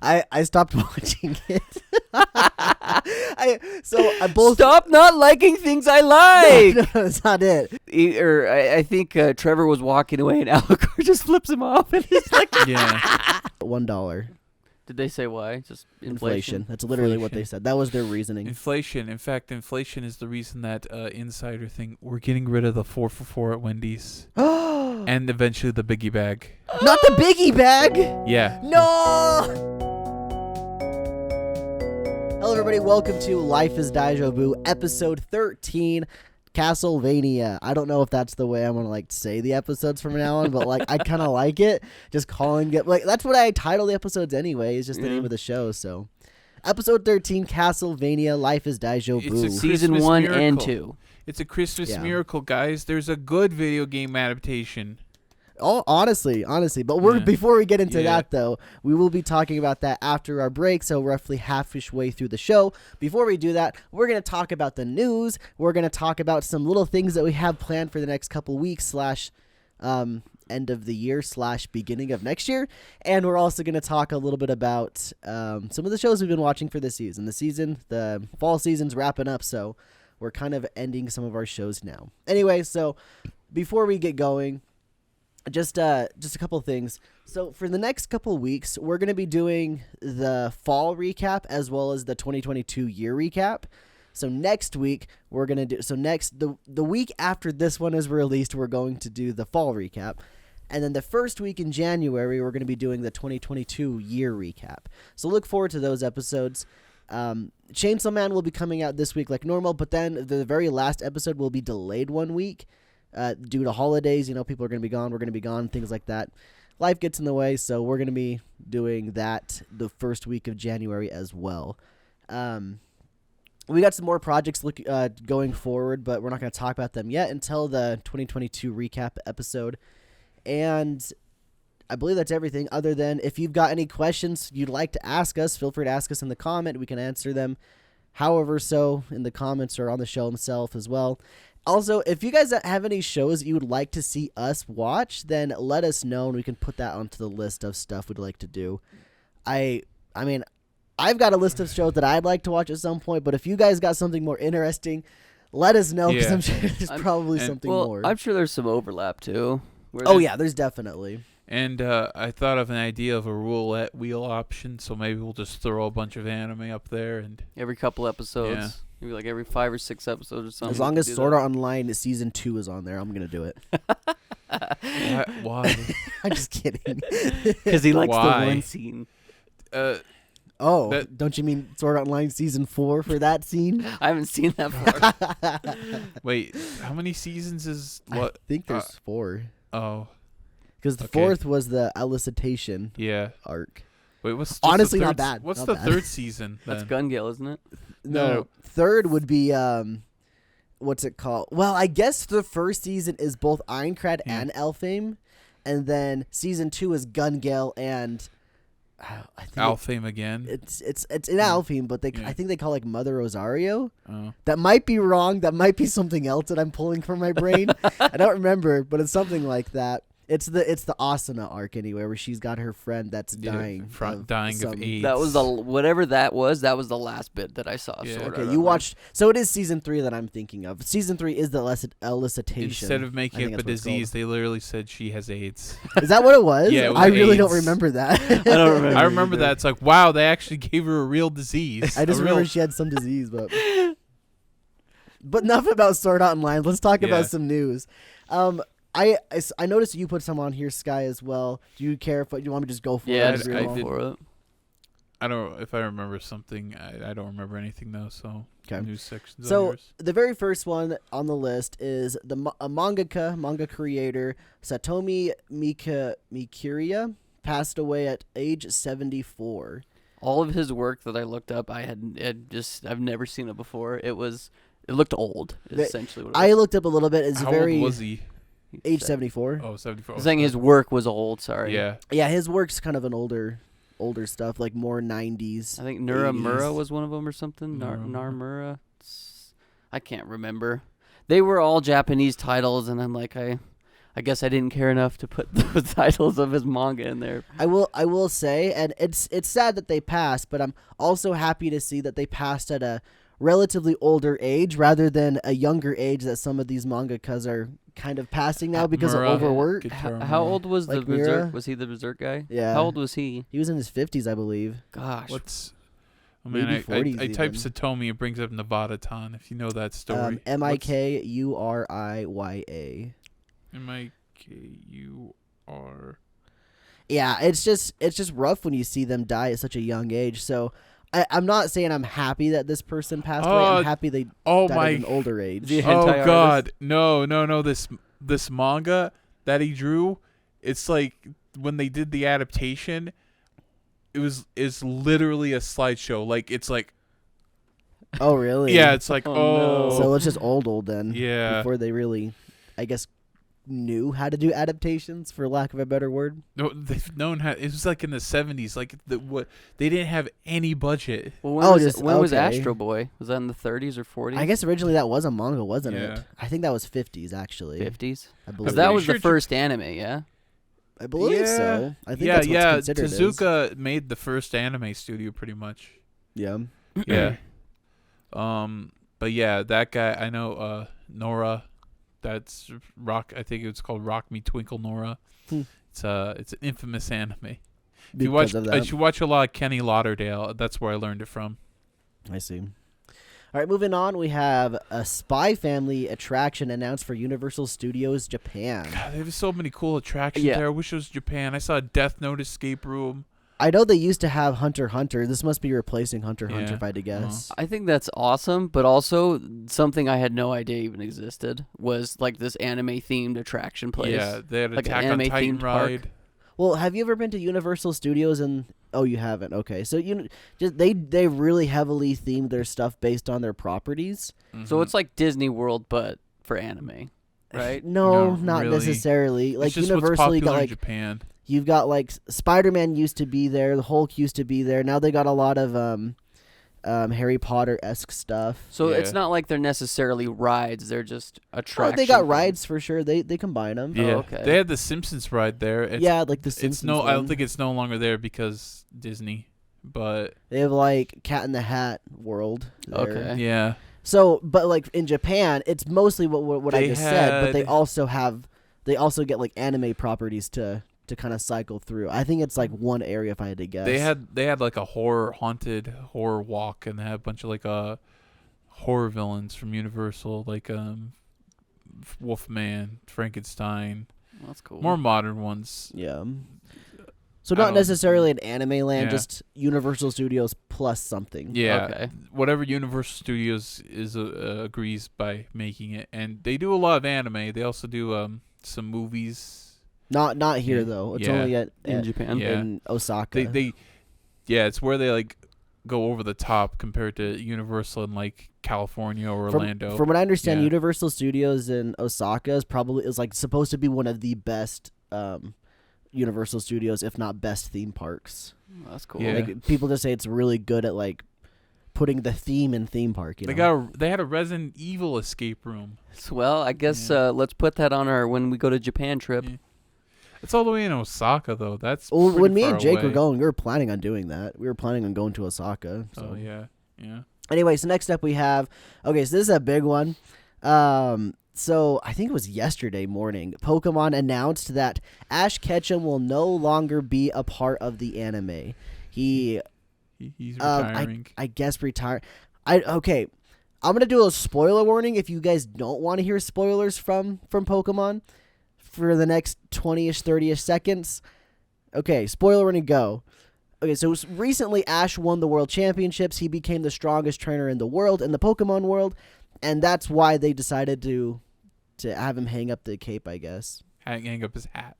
I stopped watching it. Stop not liking things I like. No, that's not it. I think Trevor was walking away and Alucard just flips him off and he's like, Yeah. $1. Did they say why? Just Inflation. That's literally what they said. That was their reasoning. Inflation. In fact, inflation is the reason that insider thing. We're getting rid of the 4 for $4 at Wendy's. And eventually the biggie bag. Not the biggie bag. Yeah. No. Hello, everybody. Welcome to Life is Daijoubu, episode 13. Castlevania. I don't know if that's the way I'm gonna say the episodes from now on, but I kind of like it. Just calling it that's what I title the episodes anyway. It's just the name of the show. So, episode 13, Castlevania. Life is Daijoubu. Season 1 miracle. and 2. It's a Christmas miracle, guys. There's a good video game adaptation. Oh, honestly, but before we get into that though, we will be talking about that after our break, so roughly half-ish way through the show. Before we do that, we're going to talk about the news. We're going to talk about some little things that we have planned for the next couple weeks / end of the year / beginning of next year, and we're also going to talk a little bit about some of the shows we've been watching for this season. The fall season's wrapping up, so we're kind of ending some of our shows now. Anyway, so before we get going, just a couple of things. So for the next couple of weeks, we're going to be doing the fall recap as well as the 2022 year recap. So next week we're going to do the week after this one is released, we're going to do the fall recap. And then the first week in January, we're going to be doing the 2022 year recap. So look forward to those episodes. Chainsaw Man will be coming out this week like normal, but then the very last episode will be delayed 1 week. Due to holidays, people are going to be gone, we're going to be gone, things like that. Life gets in the way, so we're going to be doing that the first week of January as well. We got some more projects going forward, but we're not going to talk about them yet until the 2022 recap episode. And I believe that's everything, other than if you've got any questions you'd like to ask us, feel free to ask us in the comment. We can answer them however so in the comments or on the show itself as well. Also, if you guys have any shows you would like to see us watch, then let us know and we can put that onto the list of stuff we'd like to do. I mean, I've got a list of shows that I'd like to watch at some point, but if you guys got something more interesting, let us know, because I'm sure there's probably something more. I'm sure there's some overlap too. There's definitely. And I thought of an idea of a roulette wheel option, so maybe we'll just throw a bunch of anime up there and every couple episodes. Yeah. Maybe like every 5 or 6 episodes or something. As long as Sword Art Online Season 2 is on there, I'm going to do it. Why? I'm just kidding. Because he likes the one scene. Don't you mean Sword Art Online Season 4 for that scene? I haven't seen that part. Wait, how many seasons is what? I think there's 4. Oh. Because the 4th was the elicitation arc. Wait, what's honestly the third, not bad. What's not the bad. third season? That's Gun Gale, isn't it? No, third would be what's it called? Well, I guess the first season is both Aincrad and Elfame, and then season 2 is Gun Gale and I think Alfame again. It's in Alfame, but I think they call Mother Rosario. Oh. That might be wrong. That might be something else that I'm pulling from my brain. I don't remember, but it's something like that. It's the Asuna arc anyway, where she's got her friend that's dying. Dying of AIDS. That was whatever that was. That was the last bit that I saw. Yeah. Okay, you watched. So it is season 3 that I'm thinking of. Season 3 is the elicitation. Instead of making up a disease, they literally said she has AIDS. Is that what it was? Yeah, it was I really AIDS. don't remember that. I don't remember. I remember that. It's like, wow, they actually gave her a real disease. I just remember she had some disease, but enough about Sword Art Online. Let's talk about some news. I noticed you put some on here, Sky, as well. Do you care if you want me to just go for it? Yeah, just go for it. I don't know if I remember something. I don't remember anything though. So news sections. So the very first one on the list is a manga creator Satomi Mikuriya passed away at age 74. All of his work that I looked up, I've never seen it before. It looked old. Essentially, what it was. I looked up a little bit. How old was he? Age 74. Oh, 74. I'm saying his work was old, sorry. Yeah. Yeah, his work's kind of an older stuff, like more 90s. I think Nuramura was one of them or something. Narmura. I can't remember. They were all Japanese titles, and I'm like, I I guess I didn't care enough to put the titles of his manga in there. I will say, and it's sad that they passed, but I'm also happy to see that they passed at a relatively older age rather than a younger age that some of these mangakas are kind of passing now because Mura, of overwork. How old was Like the Berserk? Mira? Was he the Berserk guy? Yeah. How old was he? He was in his 50s, I believe. Gosh. Oh man, Maybe 40s I typed even. Satomi, it brings up Nevada Ton, if you know that story. Mikuriya. Mikur. Yeah, it's just rough when you see them die at such a young age. So I'm not saying I'm happy that this person passed away. I'm happy they died at an older age. The Oh hentai god, no! This manga that he drew, it's like when they did the adaptation, it's literally a slideshow. Like it's like, Oh really? yeah, it's like Oh, no. So it's just old then. Yeah. Before they really, I guess, knew how to do adaptations, for lack of a better word. No, they've known how. It was like in the 70s. Like they didn't have any budget. Well, when was okay. Astro Boy? Was that in the 30s or 40s? I guess originally that was a manga, wasn't Yeah. it? I think that was 50s actually. 50s. I Because believe. that pretty was sure the first anime, yeah. I believe so. I think yeah, that's what's yeah. considered as. Tezuka made the first anime studio, pretty much. Yeah. Yeah. But yeah, that guy I know. Nora, that's Rock. I think it's called Rock Me Twinkle Nora. It's an infamous anime. If you watch, Because of that. you should watch a lot of Kenny Lauderdale. That's where I learned it from. I see. All right, moving on, we have a Spy Family attraction announced for Universal Studios Japan. God, there's so many cool attractions Yeah. there. I wish it was Japan. I saw a Death Note escape room. I know they used to have Hunter x Hunter. This must be replacing Hunter x Hunter, Yeah. if I had to guess. I think that's awesome, but also something I had no idea even existed was like this anime-themed attraction place. Yeah, they had Like an Attack on Titan anime-themed park. ride. Well, have you ever been to Universal Studios? And oh, you haven't. Okay, so they really heavily themed their stuff based on their properties. So Mhm. it's like Disney World, but for anime, right? No, No, not really. necessarily. Like It's just what's Universal, you got popular in like Japan. you've got like Spider-Man used to be there, the Hulk used to be there. Now they got a lot of Harry Potter-esque stuff. So Yeah. it's not like they're necessarily rides; they're just Oh, attractions. they got rides for sure. They combine them. Yeah, okay. they had the Simpsons ride there. It's, Yeah, like the it's Simpsons no. I don't one. think it's no longer there because Disney. But They have like Cat in the Hat World. there. Okay. yeah, So, but like in Japan, it's mostly what I They just said. But they had- also get like anime properties to kind of cycle through. I think it's like one area, if I had to guess. they had like a haunted horror walk, and they had a bunch of like horror villains from Universal, like Wolfman, Frankenstein, Well, that's cool. more modern ones. Yeah. So I not don't- necessarily an anime land, Yeah. just Universal Studios plus something. Yeah, Okay. whatever Universal Studios is agrees by making it, and they do a lot of anime. They also do some movies. Not here Yeah. though. It's Yeah. only in Japan. Yeah. in Osaka. Yeah, it's where they like go over the top compared to Universal in like California or From- Orlando. From what I understand, Yeah. Universal Studios in Osaka is like supposed to be one of the best Universal Studios, if not best theme parks. Well, that's cool. Yeah. Like people just say it's really good at like putting the theme in theme park. You They know? they had a Resident Evil escape room. So, well, I guess Yeah. let's put that on our when we go to Japan trip. Yeah. It's all the way in Osaka though. That's Well, pretty when me far and Jake away. were going, we were planning on doing that. We were planning on going to Osaka. So. Oh yeah, yeah. Anyway, so next up we have. Okay, so this is a big one. So I think it was yesterday morning. Pokemon announced that Ash Ketchum will no longer be a part of the anime. He's retiring. I guess retire. Okay. I'm gonna do a spoiler warning if you guys don't want to hear spoilers from Pokemon for the next 20ish, 30ish seconds. Okay, spoiler warning, go. Okay, so recently Ash won the World Championships. He became the strongest trainer in the world, in the Pokemon world, and that's why they decided to have him hang up the cape, I guess. Hang up his hat.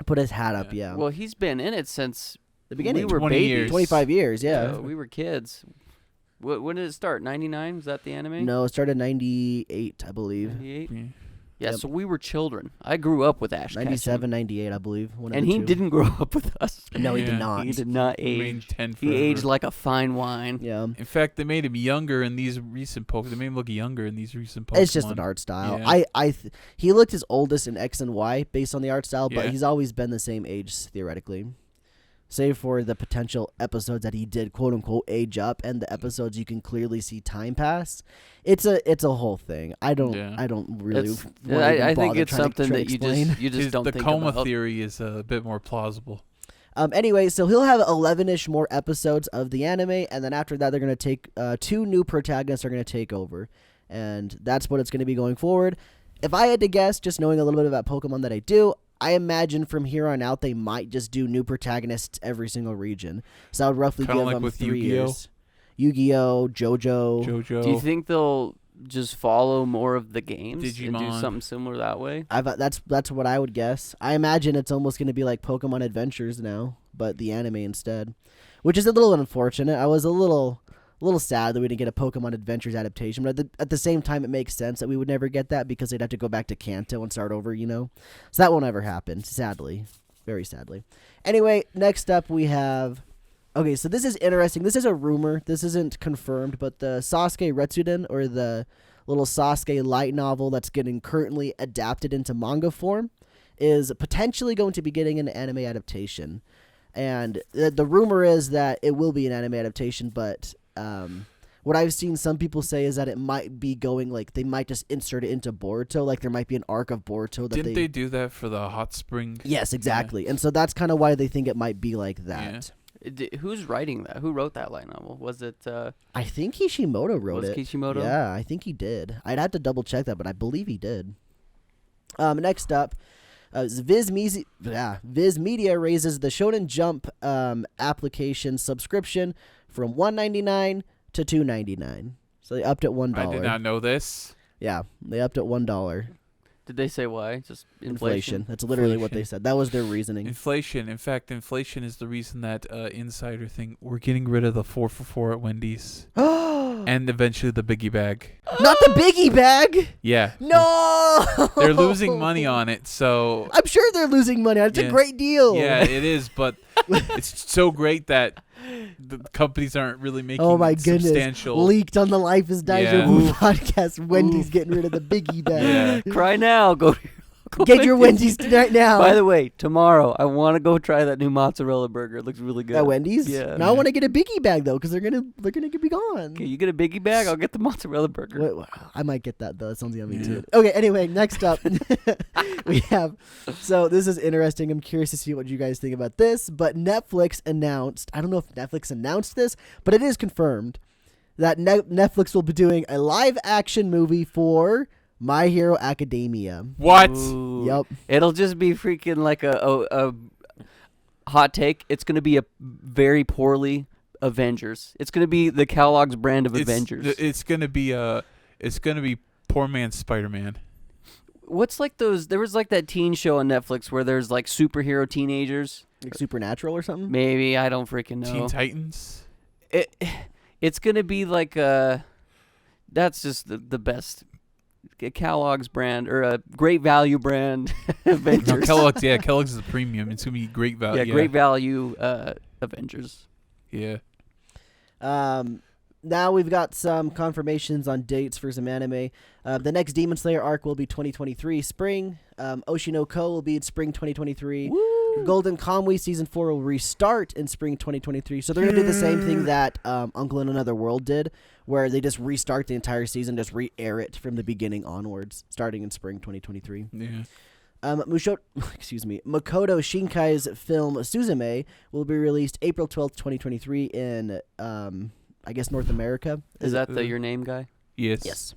Put his hat up, yeah. Well, he's been in it since the beginning. we were 20 babies. years. 25 years, yeah. We were kids. When did it start? 99? Was that the anime? No, it started in 98, I believe. 98? Yeah. Yeah, Yep. so we were children. I grew up with Ash 97, Ketchum. 98, I believe. One of And the he two. didn't grow up with us. No, he did Yeah. not. He did not Remained age. 10 He forever. aged like a fine wine. Yeah. In fact, they made him younger in these recent Pokemon. They made him look younger in these recent Pokemon. It's just an art style. Yeah. He looked his oldest in X and Y based on the art style, but Yeah. he's always been the same age theoretically. Save for the potential episodes that he did quote unquote age up, and the episodes you can clearly see time pass. It's a whole thing. I don't really. It's- wanna even I think bother it's trying to something try that to you explain. just don't The think coma about. theory is a bit more plausible. Anyway, so he'll have 11-ish more episodes of the anime, and then after that, they're gonna take 2 new protagonists are gonna take over, and that's what it's gonna be going forward. If I had to guess, just knowing a little bit about Pokemon that I do, I imagine from here on out they might just do new protagonists every single region. So that would roughly Kinda give like them with 3 Yu-Gi-Oh. years. Yu-Gi-Oh, JoJo. JoJo. Do you think they'll just follow more of the games and do Digimon. something similar that way? That's what I would guess. I imagine it's almost going to be like Pokemon Adventures now, but the anime instead, which is a little unfortunate. I was a little sad that we didn't get a Pokemon Adventures adaptation, but at the same time, it makes sense that we would never get that because they'd have to go back to Kanto and start over, So that won't ever happen, sadly. Very sadly. Anyway, next up we have... Okay, so this is interesting. This is a rumor. This isn't confirmed, but the Sasuke Retsuden, or the little Sasuke light novel that's getting currently adapted into manga form, is potentially going to be getting an anime adaptation. And the rumor is that it will be an anime adaptation, but what I've seen some people say is that it might be going, like, they might just insert it into Boruto, like there might be an arc of Boruto that Didn't they do that for the Hot Spring? Yes, exactly. And so that's kind of why they think it might be like that. Who's writing that? Who wrote that light novel? Was it? I think Kishimoto wrote was it. Kishimoto? Yeah, I think he did. I'd have to double check that, but I believe he did. Next up, Viz Media raises the Shonen Jump application subscription from $1.99 to $2.99. So they upped it $1. I did not know this. Yeah, they upped it $1. Did they say why? Just Inflation. That's literally what they said. That was their reasoning. Inflation. In fact, inflation is the reason that insider thing. We're getting rid of the 4 for $4 at Wendy's. And eventually the biggie bag. Not the biggie bag. Yeah. No. They're losing money on it, so I'm sure they're losing money. It's a great deal. yeah, it is, but it's so great that the companies aren't really making Oh my goodness! substantial. Leaked on the Life is Daijoubu Yeah. podcast. Wendy's getting rid of the biggie bag. Yeah. Cry now. Go Get your Wendy's tonight now. By the way, tomorrow I want to go try that new mozzarella burger. It looks really good. At Wendy's. Yeah. Now I want to get a biggie bag though, because they're gonna be gone. Okay, you get a biggie bag. I'll get the mozzarella burger. Wait, I might get that though. That sounds yummy too. Okay. Anyway, next up we have. So this is interesting. I'm curious to see what you guys think about this. But Netflix announced. I don't know if Netflix announced this, but it is confirmed that Netflix will be doing a live action movie for My Hero Academia. What? Ooh. Yep. It'll just be freaking like a hot take. It's gonna be a very poorly Avengers. It's gonna be the Kellogg's brand of Avengers. It's gonna be poor man's Spider-Man. What's like those? There was like that teen show on Netflix where there's like superhero teenagers. Like Supernatural or something. Maybe I don't freaking know. Teen Titans. It's gonna be like that's just the best. A Kellogg's brand or a Great Value brand Avengers. No, Kellogg's is a premium. It's gonna be great value. Yeah, Great Value Avengers. Yeah. Now we've got some confirmations on dates for some anime. The next Demon Slayer arc will be 2023 spring. Oshino Ko will be in spring 2023. Woo! Golden Kamuy season 4 will restart in spring 2023. So they're gonna do the same thing that Uncle in Another World did, where they just restart the entire season, just re-air it from the beginning onwards, starting in spring 2023. Yeah. Makoto Shinkai's film Suzume will be released April 12th, 2023 in, I guess, North America. Is that Your Name guy? Yes. Yes.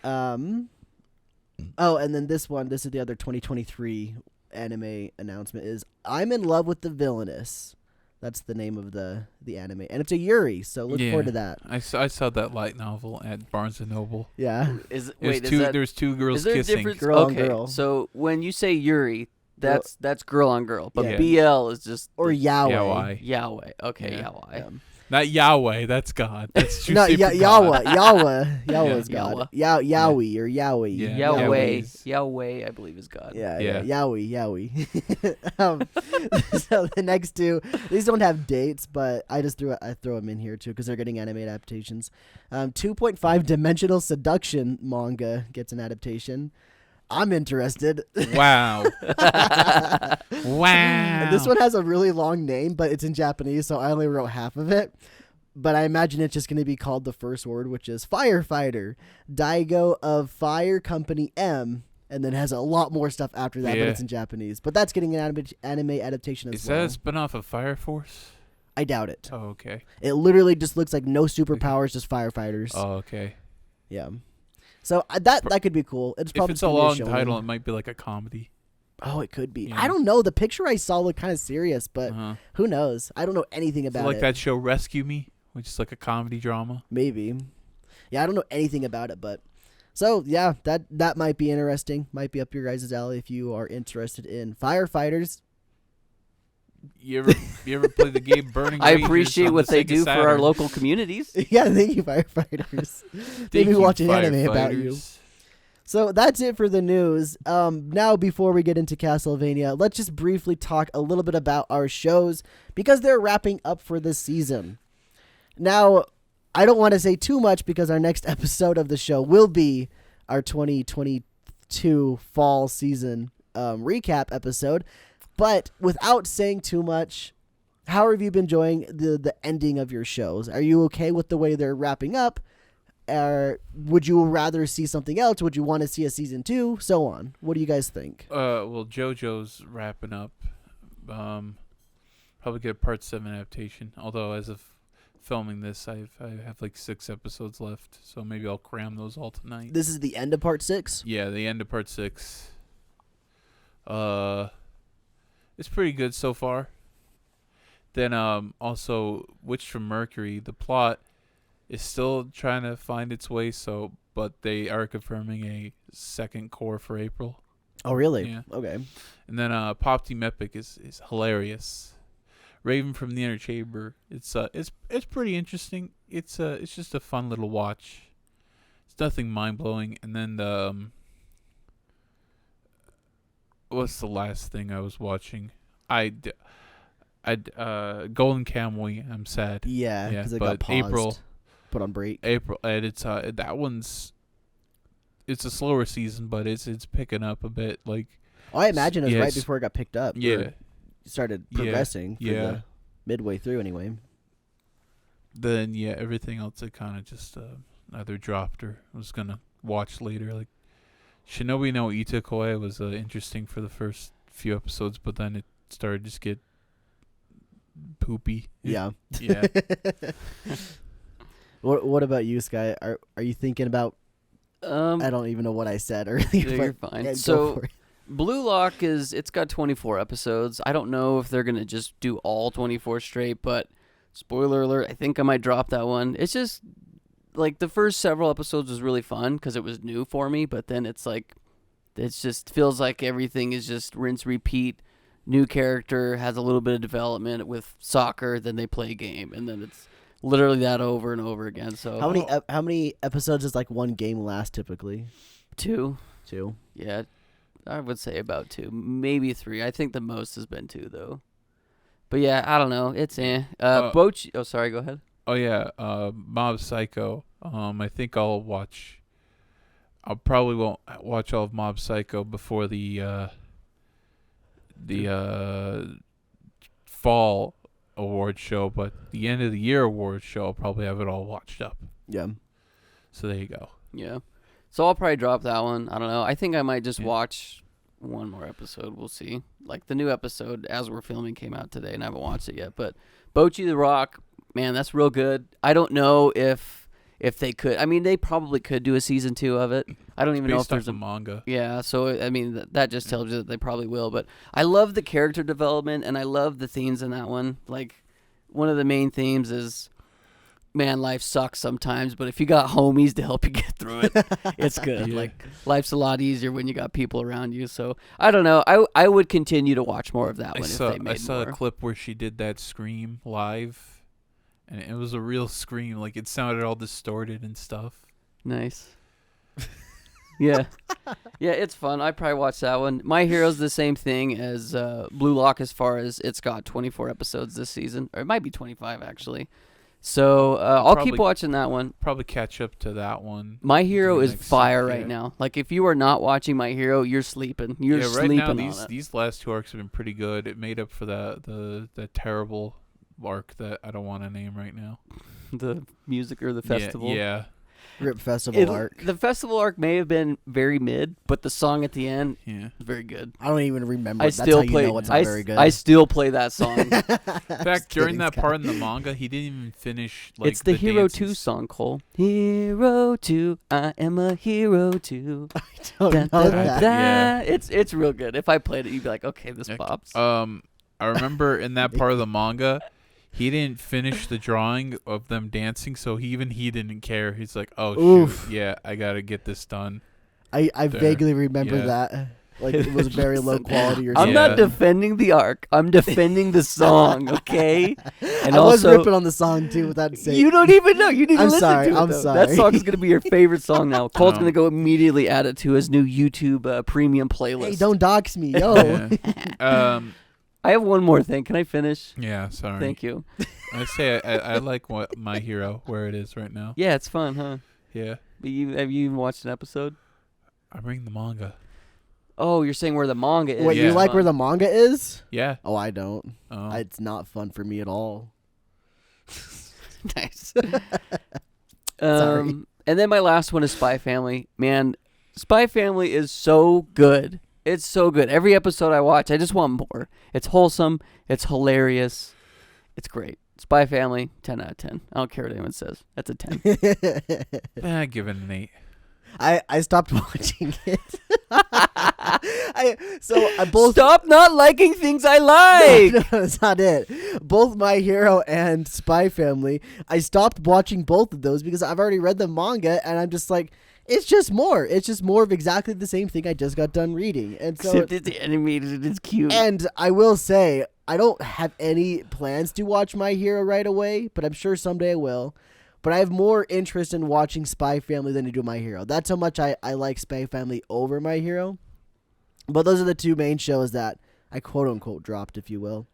Oh, and then this is the other 2023 anime announcement, is I'm in Love with the Villainess. That's the name of the anime. And it's a Yuri, so look forward to that. I saw that light novel at Barnes & Noble. Yeah. There's two girls is there kissing. A difference? Girl on okay, girl. So when you say Yuri, that's girl on girl, but Yeah. BL is just Or Yaoi. Yaoi. Yaoi. Okay, Yeah. Yaoi. Not Yahweh. That's God. That's true. No, super Yahweh. God. Yahweh's God. Yahweh or Yahweh. Yeah. Yahweh. Yahweh, I believe, is God. Yeah. Yahweh. So the next two, these don't have dates, but I throw them in here too because they're getting anime adaptations. 2.5 Dimensional Seduction manga gets an adaptation. I'm interested. Wow. Wow. This one has a really long name, but it's in Japanese, so I only wrote half of it. But I imagine it's just going to be called the first word, which is Firefighter. Daigo of Fire Company M. And then has a lot more stuff after that, but it's in Japanese. But that's getting an anime adaptation as well. Is that a spinoff of Fire Force? I doubt it. Oh, okay. It literally just looks like no superpowers, just firefighters. Oh, okay. Yeah. So that could be cool. It's probably if it's a long title, it might be like a comedy. Oh, it could be. Yeah. I don't know. The picture I saw looked kind of serious, but who knows? I don't know anything about like it. that show Rescue Me, which is like a comedy drama. Maybe. Yeah, I don't know anything about it, but so yeah, that might be interesting. Might be up your guys' alley if you are interested in firefighters. You ever play the game Burning I Rangers appreciate on what the they Sega do for our Saturn? local communities. Yeah, thank you, firefighters. Maybe watching anime about you. So that's it for the news. Now, before we get into Castlevania, let's just briefly talk a little bit about our shows because they're wrapping up for this season. Now, I don't want to say too much because our next episode of the show will be our 2022 fall season recap episode. But without saying too much, how have you been enjoying the ending of your shows? Are you okay with the way they're wrapping up? Would you rather see something else? Would you want to see a season 2? So on. What do you guys think? Well, JoJo's wrapping up. Probably get a part 7 adaptation. Although as of filming this, I have like 6 episodes left, so maybe I'll cram those all tonight. This is the end of part 6? Yeah, the end of part 6. It's pretty good so far. Then also Witch from Mercury, the plot is still trying to find its way, but they are confirming a second core for April. Oh, really? Yeah. Okay. And then Pop Team Epic is hilarious. Raven from the Inner Chamber. It's pretty interesting. It's just a fun little watch. It's nothing mind blowing. And then what's the last thing I was watching? Golden Kamuy. I'm sad. Yeah, because it got paused. April, put on break. and it's that one's. It's a slower season, but it's picking up a bit. Like, I imagine it was right before it got picked up. Yeah, started progressing. Yeah, midway through anyway. Then everything else I kind of just either dropped or was gonna watch later. Like Shinobi no Itakoi was interesting for the first few episodes, but then it started to just get poopy. Yeah. Yeah. What about you, Sky? Are you thinking about? I don't even know what I said earlier. You're fine. Yeah, so Blue Lock it's got 24 episodes. I don't know if they're gonna just do all 24 straight, but spoiler alert, I think I might drop that one. It's just like the first several episodes was really fun because it was new for me, but then it's like it just feels like everything is just rinse repeat. New character has a little bit of development with soccer, then they play a game, and then it's literally that over and over again. So how many episodes does like one game last typically? 2. Yeah, I would say about 2, maybe 3. I think the most has been 2 though. But yeah, I don't know. It's Bochi. Oh, sorry. Go ahead. Oh yeah, Mob Psycho. I think I'll watch. I'll probably won't watch all of Mob Psycho before the fall award show, but the end of the year award show, I'll probably have it all watched up. Yeah. So there you go. Yeah. So I'll probably drop that one. I don't know. I think I might just watch one more episode. We'll see. Like the new episode as we're filming came out today, and I haven't watched it yet. But Bochi the Rock, man, that's real good. I don't know if they could. I mean, they probably could do a season 2 of it. I don't even know if there's a manga. Yeah, so I mean that just tells you that they probably will. But I love the character development, and I love the themes in that one. Like one of the main themes is, man, life sucks sometimes, but if you got homies to help you get through it, it's good. Yeah. Like life's a lot easier when you got people around you. So I don't know. I would continue to watch more of that one if they made I saw more. a clip where she did that scream live, and it was a real scream. Like it sounded all distorted and stuff. Nice. Yeah. Yeah, it's fun. I probably watch that one. My Hero's the same thing as Blue Lock as far as it's got 24 episodes this season. Or it might be 25, actually. So I'll keep watching that one. Probably catch up to that one. My Hero is fire week, right now. Like, if you are not watching My Hero, you're sleeping. You're sleeping right now, on it. these last 2 arcs have been pretty good. It made up for the terrible arc that I don't want to name right now. The music or the festival? Yeah. Rip Festival arc. The festival arc may have been very mid, but the song at the end is very good. I don't even remember. That's how you know it's not very good. I still play that song. In fact, during that part in the manga, he didn't even finish. Like, it's the Hero 2 song, Cole. Hero 2, I am a hero 2. I don't know that. Yeah. It's real good. If I played it, you'd be like, okay, this pops. I remember in that part of the manga, he didn't finish the drawing of them dancing, so he didn't care. He's like, oh, shoot, yeah, I got to get this done. I vaguely remember that. Like, it was very low quality or something. I'm not defending the arc. I'm defending the song, okay? And I was ripping on the song, too, without saying. You don't even know. You need to listen to it, I'm though. sorry. That song is going to be your favorite song now. Cole's going to go immediately add it to his new YouTube premium playlist. Hey, don't dox me, yo. I have one more thing. Can I finish? Yeah, sorry. Thank you. I say I like My Hero where it is right now. Yeah, it's fun, huh? Yeah. But have you even watched an episode? I'm reading the manga. Oh, you're saying where the manga is. Wait, you like where the manga is? Yeah. Oh, I don't. Oh. It's not fun for me at all. Nice. Sorry. And then my last one is Spy Family. Man, Spy Family is so good. It's so good. Every episode I watch, I just want more. It's wholesome. It's hilarious. It's great. Spy Family, 10 out of 10. I don't care what anyone says. That's a 10. I give it an 8. I stopped watching it. Stop not liking things I like. No, that's not it. Both My Hero and Spy Family, I stopped watching both of those because I've already read the manga, and I'm just like, it's just more. It's just more of exactly the same thing I just got done reading. And so except it's animated. It's cute. And I will say, I don't have any plans to watch My Hero right away, but I'm sure someday I will. But I have more interest in watching Spy Family than I do My Hero. That's how much I like Spy Family over My Hero. But those are the two main shows that I quote-unquote dropped, if you will.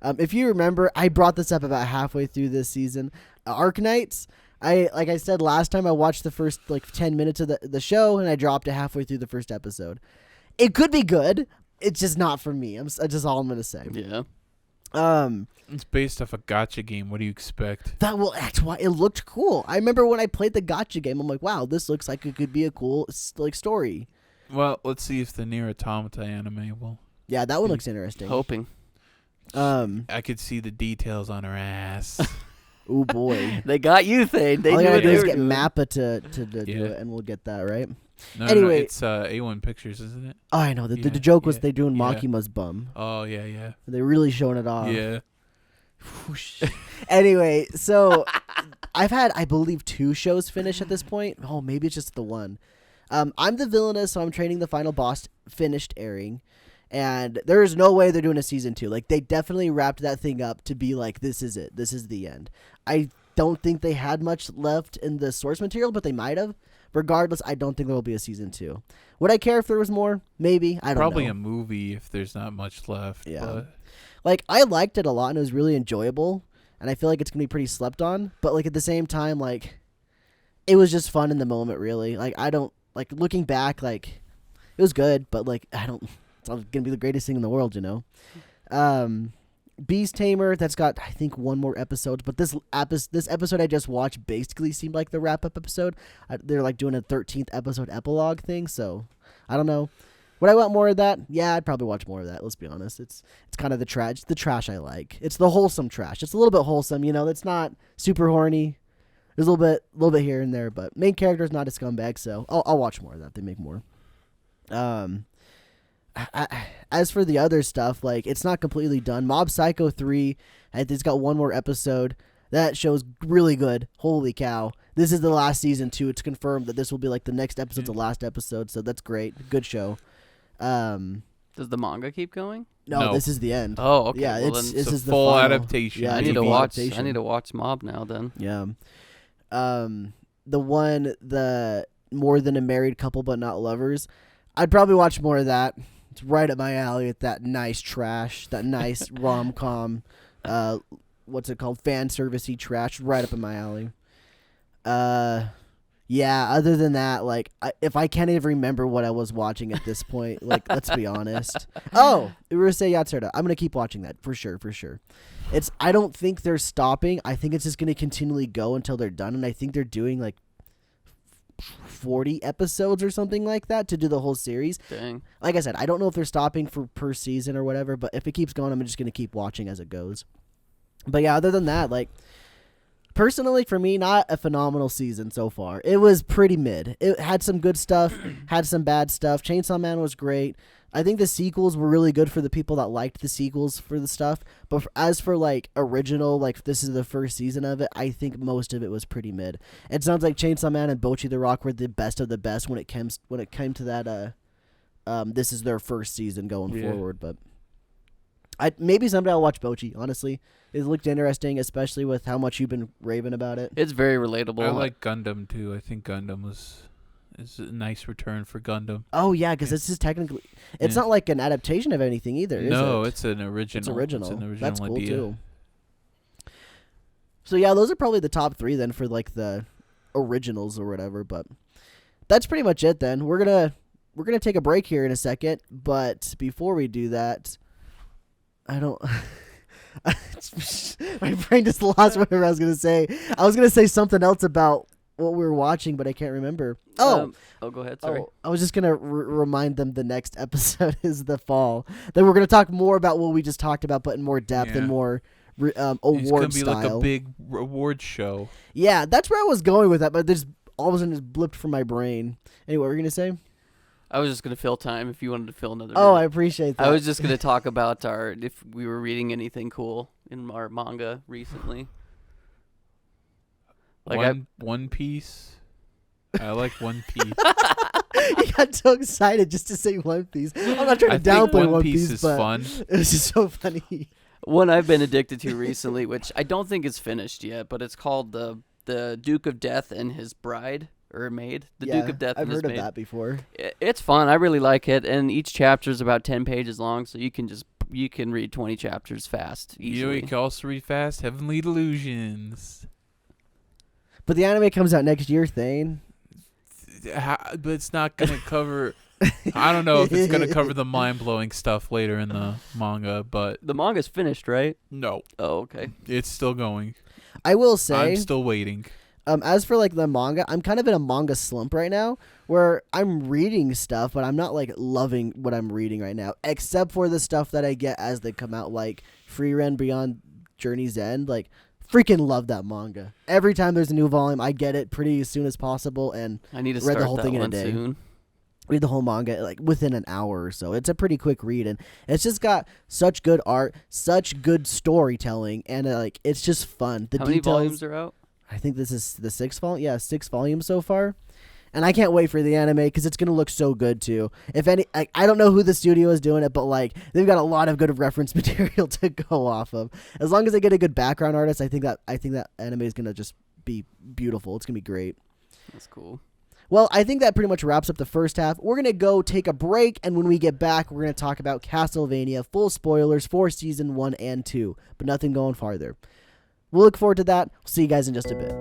If you remember, I brought this up about halfway through this season. Arknights, like I said last time, I watched the first 10 minutes of the show, and I dropped it halfway through the first episode. It could be good. It's just not for me. That's just all I'm going to say. Yeah. It's based off a gacha game. What do you expect? That's why it looked cool. I remember when I played the gacha game, I'm like, wow, this looks like it could be a cool story. Well, let's see if the Nier Automata anime will. Yeah, that one looks interesting. Hoping. I could see the details on her ass. Oh boy. They got you, Thane. They all knew you gotta what do they is were get doing. Mappa to do it, and we'll get that, right? No, Anyway, it's A1 Pictures, isn't it? Oh, I know. The Yeah, joke was yeah, they doing yeah. Makima's bum. Oh, yeah. They're really showing it off. Yeah. Anyway, so I've had, I believe, 2 shows finish at this point. Oh, maybe it's just the one. I'm the villainess, so I'm training the final boss finished airing. And there is no way they're doing a season 2. Like, they definitely wrapped that thing up to be like, this is it. This is the end. I don't think they had much left in the source material, but they might have. Regardless, I don't think there will be a season 2. Would I care if there was more? Maybe. I don't know. Probably a movie if there's not much left. Yeah. But Like, I liked it a lot, and it was really enjoyable. And I feel like it's going to be pretty slept on. But, like, at the same time, like, it was just fun in the moment, really. Like, I don't, like, looking back, like, it was good. But, like, it's not going to be the greatest thing in the world, you know. Beast Tamer, that's got, I think, 1 more episode. But this episode I just watched basically seemed like the wrap-up episode. They're, like, doing a 13th episode epilogue thing. So, I don't know. Would I want more of that? Yeah, I'd probably watch more of that. Let's be honest. It's kind of the trash I like. It's the wholesome trash. It's a little bit wholesome, you know. It's not super horny. There's a little bit here and there, but main character's not a scumbag, so I'll watch more of that. They make more. As for the other stuff, like, it's not completely done. Mob Psycho 3, it's got 1 more episode. That show's really good. Holy cow. This is the last season, too. It's confirmed that this will be, like, the next episode's the last episode, so that's great. Good show. The Does the manga keep going? No, this is the end. Oh, okay. Yeah, well, this then, is the full final adaptation. Yeah, I it's need a to full watch. adaptation. I need to watch Mob now. Then. Yeah. The more than a married couple but not lovers. I'd probably watch more of that. It's right up my alley with that nice trash, that nice rom-com, what's it called? Fan servicey trash. Right up in my alley. Yeah, other than that, like, if I can't even remember what I was watching at this point, like, let's be honest. Oh, Urusei Yatsura. I'm going to keep watching that, for sure. I don't think they're stopping. I think it's just going to continually go until they're done, and I think they're doing, like, 40 episodes or something like that to do the whole series. Dang. Like I said, I don't know if they're stopping per season or whatever, but if it keeps going, I'm just going to keep watching as it goes. But yeah, other than that, like, personally, for me, not a phenomenal season so far. It was pretty mid. It had some good stuff, had some bad stuff. Chainsaw Man was great. I think the sequels were really good for the people that liked the sequels for the stuff. But as for, like, original, like, this is the first season of it, I think most of it was pretty mid. It sounds like Chainsaw Man and Bocchi the Rock were the best of the best when it came to that, this is their first season going forward. But maybe someday I'll watch Bocchi, honestly. It looked interesting, especially with how much you've been raving about it. It's very relatable. I like Gundam too. I think Gundam is a nice return for Gundam. Oh yeah, because this is technically it's not like an adaptation of anything either. No, is it? it's an original. It's original. It's an original That's cool idea. too. So yeah, those are probably the top 3 then for like the originals or whatever. But that's pretty much it. Then we're gonna take a break here in a second. But before we do that, I don't. My brain just lost whatever I was gonna say. I was gonna say something else about what we were watching, but I can't remember. go ahead. Sorry. I was just gonna remind them the next episode is the fall. Then we're gonna talk more about what we just talked about, but in more depth and more award It's gonna be style. like a big award show. Yeah, that's where I was going with that, but there's all of a sudden just blipped from my brain. Anyway, what were you gonna say? I was just gonna fill time if you wanted to fill another. Oh, minute. I appreciate that. I was just gonna talk about if we were reading anything cool in our manga recently. Like One Piece. I like One Piece. You got so excited just to say One Piece. I'm not trying to downplay One Piece, is but fun. it was just so funny. One I've been addicted to recently, which I don't think is finished yet, but it's called the Duke of Death and His Bride. Or maid. Duke of Death. I've and His heard of Maid. that before. It's fun. I really like it, and each chapter is about 10 pages long, so you can read 20 chapters fast. Easily. You know, you can also read fast. Heavenly Delusions. But the anime comes out next year, Thane. But it's not gonna cover. I don't know if it's gonna cover the mind-blowing stuff later in the manga, but The manga's finished, right? no, Oh, okay. it's still going. I will say, I'm still waiting. as for like the manga, I'm kind of in a manga slump right now where I'm reading stuff, but I'm not like loving what I'm reading right now, except for the stuff that I get as they come out, like Free Ren Beyond Journey's End. Like, freaking love that manga. Every time there's a new volume, I get it pretty as soon as possible, and I need to read start the whole that thing in a one day. soon. Read the whole manga like within an hour or so. It's a pretty quick read, and it's just got such good art, such good storytelling, and like it's just fun. The How details, many volumes are out? I think this is the 6th volume. Yeah, 6 volumes so far. And I can't wait for the anime because it's gonna look so good too. If any, I don't know who the studio is doing it, but like they've got a lot of good reference material to go off of. As long as they get a good background artist, I think that anime is gonna just be beautiful. It's gonna be great. That's cool. Well, I think that pretty much wraps up the first half. We're gonna go take a break, and when we get back, we're gonna talk about Castlevania. Full spoilers for season 1 and 2, but nothing going farther. We'll look forward to that. We'll see you guys in just a bit.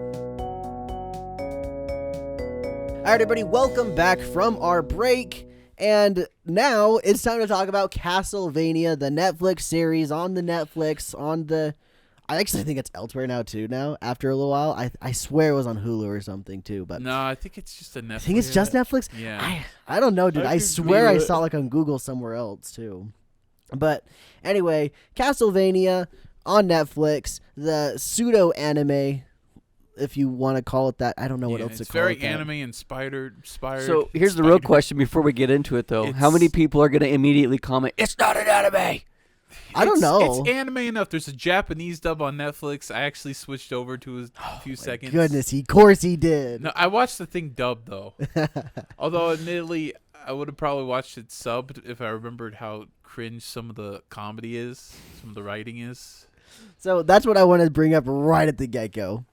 All right, everybody, welcome back from our break. And now it's time to talk about Castlevania, the Netflix series on the Netflix, I actually think it's elsewhere now, too, after a little while. I swear it was on Hulu or something, too. But No, I think it's just a Netflix. I think it's just Netflix? Yeah. I don't know, dude. I could swear I believe it. saw like on Google somewhere else, too. But anyway, Castlevania on Netflix, the pseudo-anime, if you want to call it that. I don't know what else to it's call very it. That. anime inspired. So here's the real question before we get into it, though. How many people are going to immediately comment, "It's not an anime"? I don't know. It's anime enough. There's a Japanese dub on Netflix. I actually switched over to a few seconds. Goodness, of course he did. No, I watched the thing dubbed though. Although admittedly, I would have probably watched it subbed if I remembered how cringe some of the comedy is, some of the writing is. So that's what I want to bring up right at the get-go.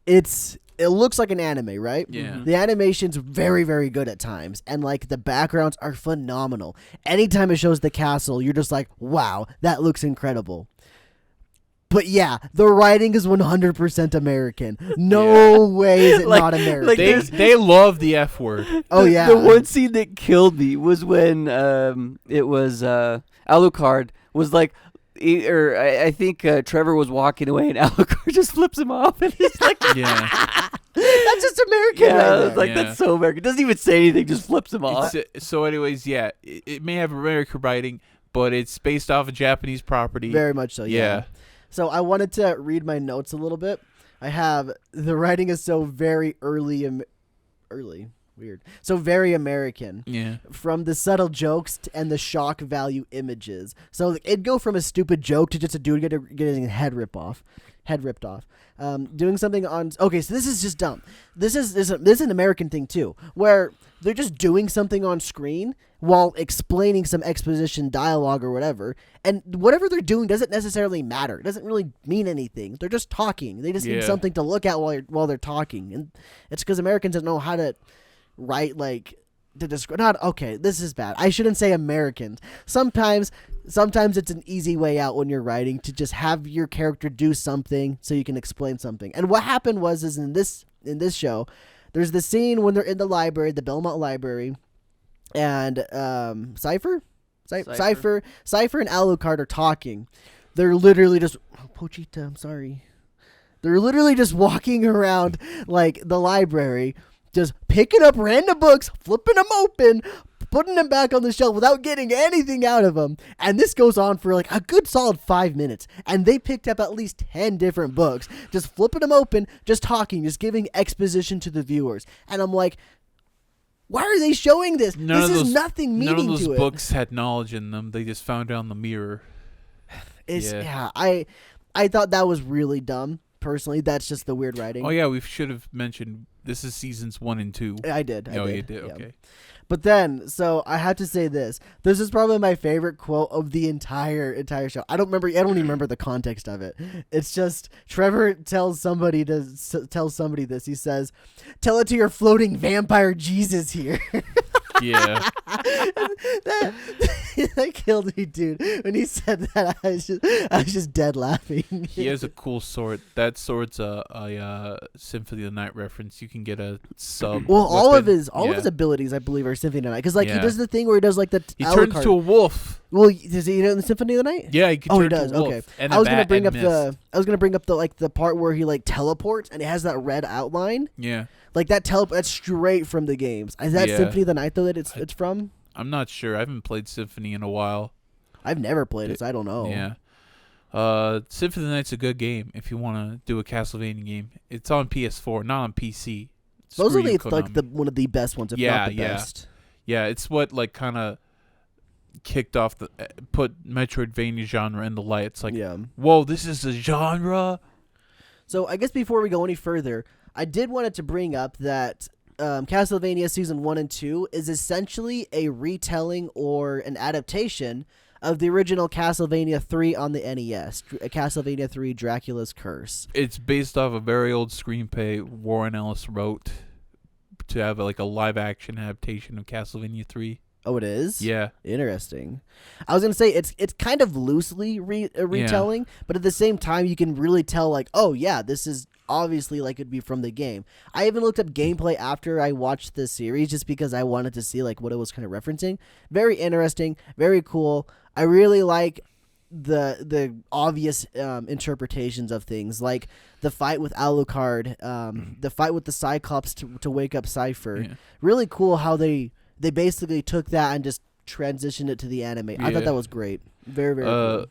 It looks like an anime, right? Yeah. The animation's very, very good at times, and like the backgrounds are phenomenal. Anytime it shows the castle, you're just like, wow, that looks incredible. But yeah, the writing is 100% American. No way is it Like- not American. like They love the F word. Oh yeah. The one scene that killed me was when it was Alucard was like, I think Trevor was walking away and Alucard just flips him off and he's like, Yeah. That's just American. yeah, right I there. was like, Yeah. that's so American. Doesn't even say anything, just flips him off. So anyways, yeah, it may have American writing, but it's based off a Japanese property. Very much so. Yeah. So I wanted to read my notes a little bit. I have the writing is so very early. Weird. So very American. Yeah. From the subtle jokes and the shock value images. So it'd go from a stupid joke to just a dude getting his head ripped off. Doing something on. Okay, so this is just dumb. This is an American thing too, where they're just doing something on screen while explaining some exposition dialogue or whatever, and whatever they're doing doesn't necessarily matter. It doesn't really mean anything. They're just talking. They just need something to look at while they're talking, and it's because Americans don't know how to write like to describe. Not okay. This is bad. I shouldn't say Americans. Sometimes it's an easy way out when you're writing to just have your character do something so you can explain something. And what happened was in this show, there's the scene when they're in the library, the Belmont Library, and Cypher and Alucard are talking. They're literally just Pochita. I'm sorry. They're literally just walking around like the library, just picking up random books, flipping them open, putting them back on the shelf without getting anything out of them. And this goes on for like a good solid 5 minutes. And they picked up at least 10 different books, just flipping them open, just talking, just giving exposition to the viewers. And I'm like, why are they showing this? This is nothing meaning to it. None of those books had knowledge in them. They just found it on the mirror. I thought that was really dumb. Personally, that's just the weird writing. Oh yeah, we should have mentioned this is seasons 1 and 2. I did. You did. Yeah. Okay. But then, so I have to say this. This is probably my favorite quote of the entire show. I don't even remember the context of it. It's just Trevor tells somebody this. He says, "Tell it to your floating vampire Jesus here." Yeah. that killed me, dude. When he said that, I was just dead laughing. He has a cool sword. That sword's a Symphony of the Night reference. You can get a sub. Well, all of weapon. his abilities, I believe, are Symphony of the Night. Because he Yeah. does the thing where he does like the He turns Alucard. to a wolf. Well, does he do it in the Symphony of the Night? Yeah, he can Oh, turn he does. to a wolf. Okay. And I was gonna bring up mist. the part where he like teleports and it has that red outline. Yeah. Like that that's straight from the games. Is that Yeah. Symphony of the Night though that it's from? I'm not sure. I haven't played Symphony in a while. I've never played it, so I don't know. Yeah. Symphony of the Night's a good game if you want to do a Castlevania game. It's on PS4, not on PC. Supposedly it's Screw you, like Konami. one of the best ones, if not the best. Yeah, it's what like kind of kicked off put Metroidvania genre in the light. It's like, Yeah. whoa, this is a genre. So I guess before we go any further, I did wanted to bring up that Castlevania Season 1 and 2 is essentially a retelling or an adaptation of the original Castlevania 3 on the NES, Castlevania 3 Dracula's Curse. It's based off a very old screenplay Warren Ellis wrote to have like a live action adaptation of Castlevania 3. Oh, it is? Yeah. Interesting. I was going to say it's kind of loosely retelling, but at the same time you can really tell like, oh yeah, this is obviously like it'd be from the game. I even looked up gameplay after I watched the series just because I wanted to see like what it was kind of referencing. Very interesting, very cool. I really like the obvious interpretations of things, like the fight with Alucard, the fight with the Cyclops to wake up Cypher. Yeah. Really cool how they basically took that and just transitioned it to the anime. I thought that was great. Very, very cool.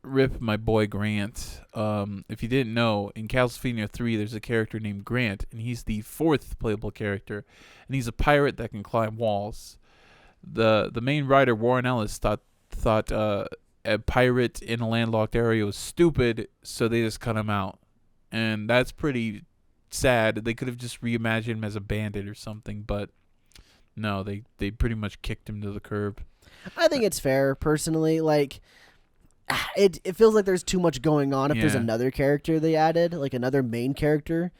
Rip my boy Grant. If you didn't know, in Castlevania 3 there's a character named Grant, and he's the 4th playable character, and he's a pirate that can climb walls. The main writer Warren Ellis thought a pirate in a landlocked area was stupid, so they just cut him out. And that's pretty sad. They could have just reimagined him as a bandit or something, but No, they pretty much kicked him to the curb. I think it's fair, personally. Like, it feels like there's too much going on if there's another character they added, like another main character.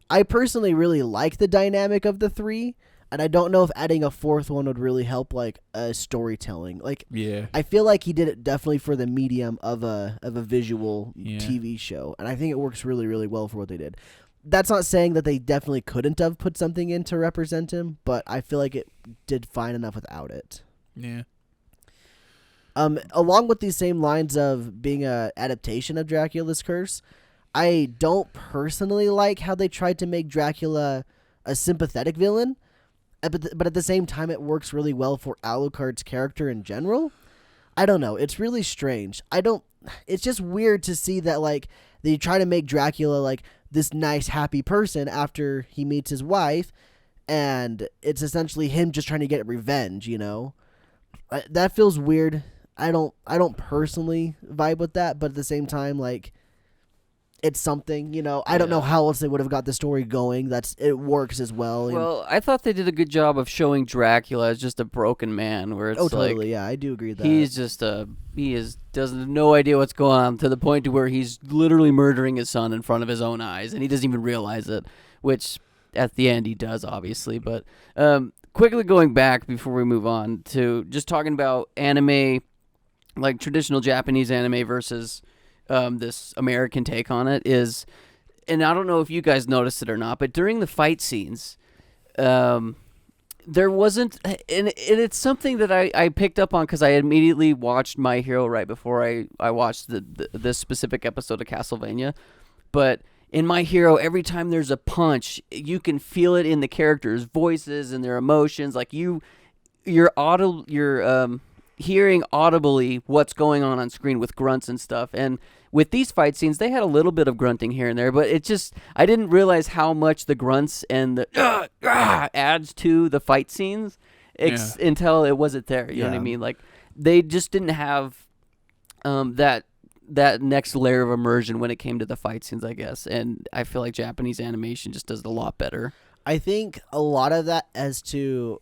I personally really like the dynamic of the three, and I don't know if adding a fourth one would really help, like, storytelling. Like, I feel like he did it definitely for the medium of a visual TV show, and I think it works really, really well for what they did. That's not saying that they definitely couldn't have put something in to represent him, but I feel like it did fine enough without it. Yeah. Along with these same lines of being an adaptation of Dracula's Curse, I don't personally like how they tried to make Dracula a sympathetic villain, but at the same time, it works really well for Alucard's character in general. I don't know. It's really strange. It's just weird to see that, like, they try to make Dracula, like, this nice, happy person after he meets his wife, and it's essentially him just trying to get revenge, you know? That feels weird. I don't personally vibe with that, but at the same time, like, it's something, you know. I don't know how else they would have got the story going. It works as well. Well, I thought they did a good job of showing Dracula as just a broken man, where it's totally, yeah, I do agree with that. He's just doesn't have no idea what's going on, to the point to where he's literally murdering his son in front of his own eyes, and he doesn't even realize it. Which at the end he does, obviously. But quickly going back before we move on to just talking about anime, like traditional Japanese anime versus this American take on it is, and I don't know if you guys noticed it or not, but during the fight scenes, there wasn't, and it's something that I picked up on because I immediately watched My Hero right before I watched this specific episode of Castlevania. But in My Hero, every time there's a punch, you can feel it in the characters' voices and their emotions. Like you're hearing audibly what's going on screen with grunts and stuff. And with these fight scenes, they had a little bit of grunting here and there, but I didn't realize how much the grunts and the adds to the fight scenes until it wasn't there. You know what I mean? Like, they just didn't have that next layer of immersion when it came to the fight scenes, I guess. And I feel like Japanese animation just does it a lot better. I think a lot of that has to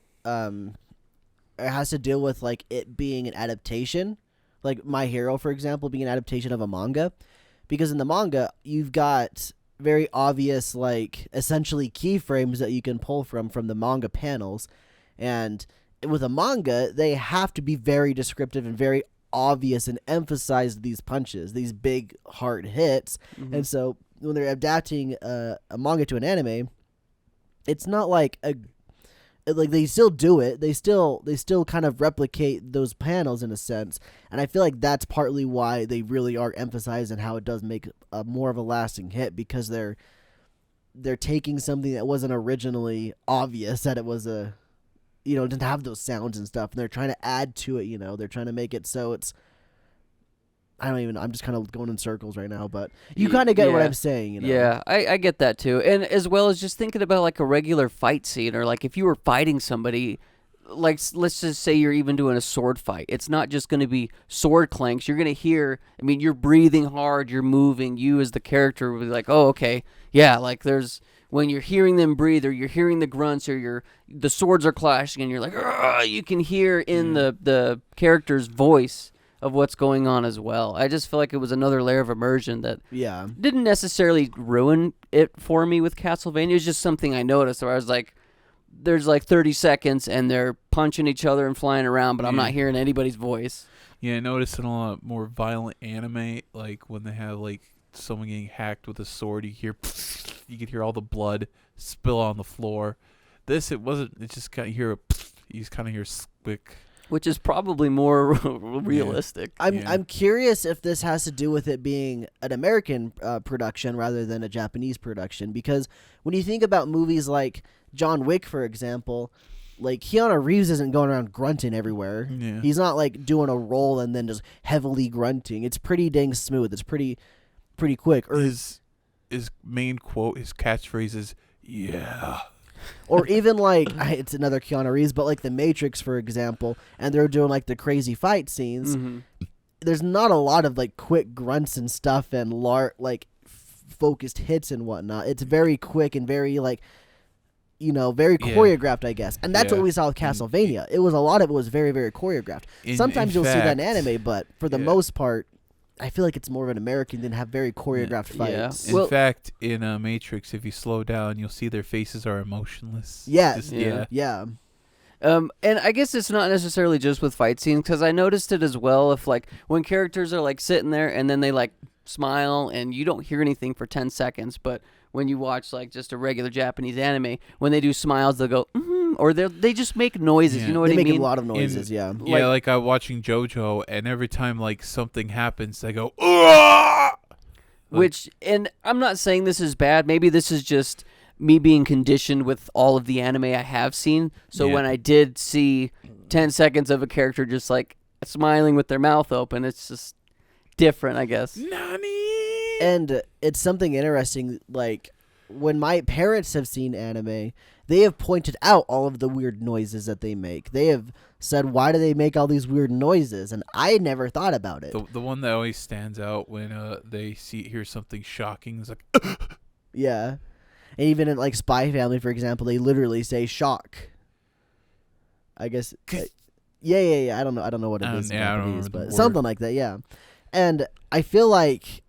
it has to deal with, like, it being an adaptation, like My Hero, for example, being an adaptation of a manga, because in the manga you've got very obvious, like, essentially keyframes that you can pull from the manga panels, and with a manga they have to be very descriptive and very obvious and emphasize these punches, these big hard hits. And so when they're adapting a manga to an anime, it's not like they still do it. They still kind of replicate those panels in a sense, and I feel like that's partly why they really are emphasizing how it does make more of a lasting hit, because they're taking something that wasn't originally obvious, that it was didn't have those sounds and stuff, and they're trying to add to it. You know, they're trying to make it so it's. I'm just kind of going in circles right now, but you kind of get what I'm saying, you know? Yeah, I get that too. And as well as just thinking about, like, a regular fight scene, or, like, if you were fighting somebody, like, let's just say you're even doing a sword fight. It's not just going to be sword clanks. You're going to hear, I mean, you're breathing hard, you're moving. You as the character will be like, oh, okay, yeah, like, there's, when you're hearing them breathe, or you're hearing the grunts, or the swords are clashing, and you're like, you can hear in the character's voice of what's going on as well. I just feel like it was another layer of immersion that didn't necessarily ruin it for me with Castlevania. It was just something I noticed where I was like, there's like 30 seconds and they're punching each other and flying around, but I'm not hearing anybody's voice. Yeah, I noticed in a lot more violent anime, like when they have like someone getting hacked with a sword, you could hear all the blood spill on the floor. This, it wasn't, it just kind of hear you just kind of hear squick. Which is probably more realistic. I'm curious if this has to do with it being an American production rather than a Japanese production, because when you think about movies like John Wick, for example, like Keanu Reeves isn't going around grunting everywhere. Yeah. He's not like doing a roll and then just heavily grunting. It's pretty dang smooth. It's pretty quick. Or his main quote, his catchphrase is, yeah. Or even like, it's another Keanu Reeves, but like The Matrix, for example, and they're doing like the crazy fight scenes. Mm-hmm. There's not a lot of like quick grunts and stuff and focused hits and whatnot. It's very quick and very like very choreographed, I guess. And that's what we saw with Castlevania. A lot of it was very, very choreographed. Sometimes you'll see that in anime, but for the most part, I feel like it's more of an American than have very choreographed fights. In fact, in Matrix, if you slow down, you'll see their faces are emotionless. Yeah. And I guess it's not necessarily just with fight scenes, because I noticed it as well. If like when characters are like sitting there and then they like smile and you don't hear anything for 10 seconds, but when you watch like just a regular Japanese anime, when they do smiles, they'll go or they just make noises. You know what I mean? They make a lot of noises. Like I'm watching JoJo, and every time like something happens, they go "Ugh!" Which, and I'm not saying this is bad. Maybe this is just me being conditioned with all of the anime I have seen. So when I did see 10 seconds of a character just like smiling with their mouth open, it's just different, I guess. Nani? And it's something interesting, like when my parents have seen anime, they have pointed out all of the weird noises that they make. They have said, why do they make all these weird noises? And I never thought about it. The one that always stands out when they hear something shocking is like yeah. And even in like Spy Family, for example, they literally say shock. I guess yeah. I don't know what it is in Japanese, but something like that, yeah. And I feel like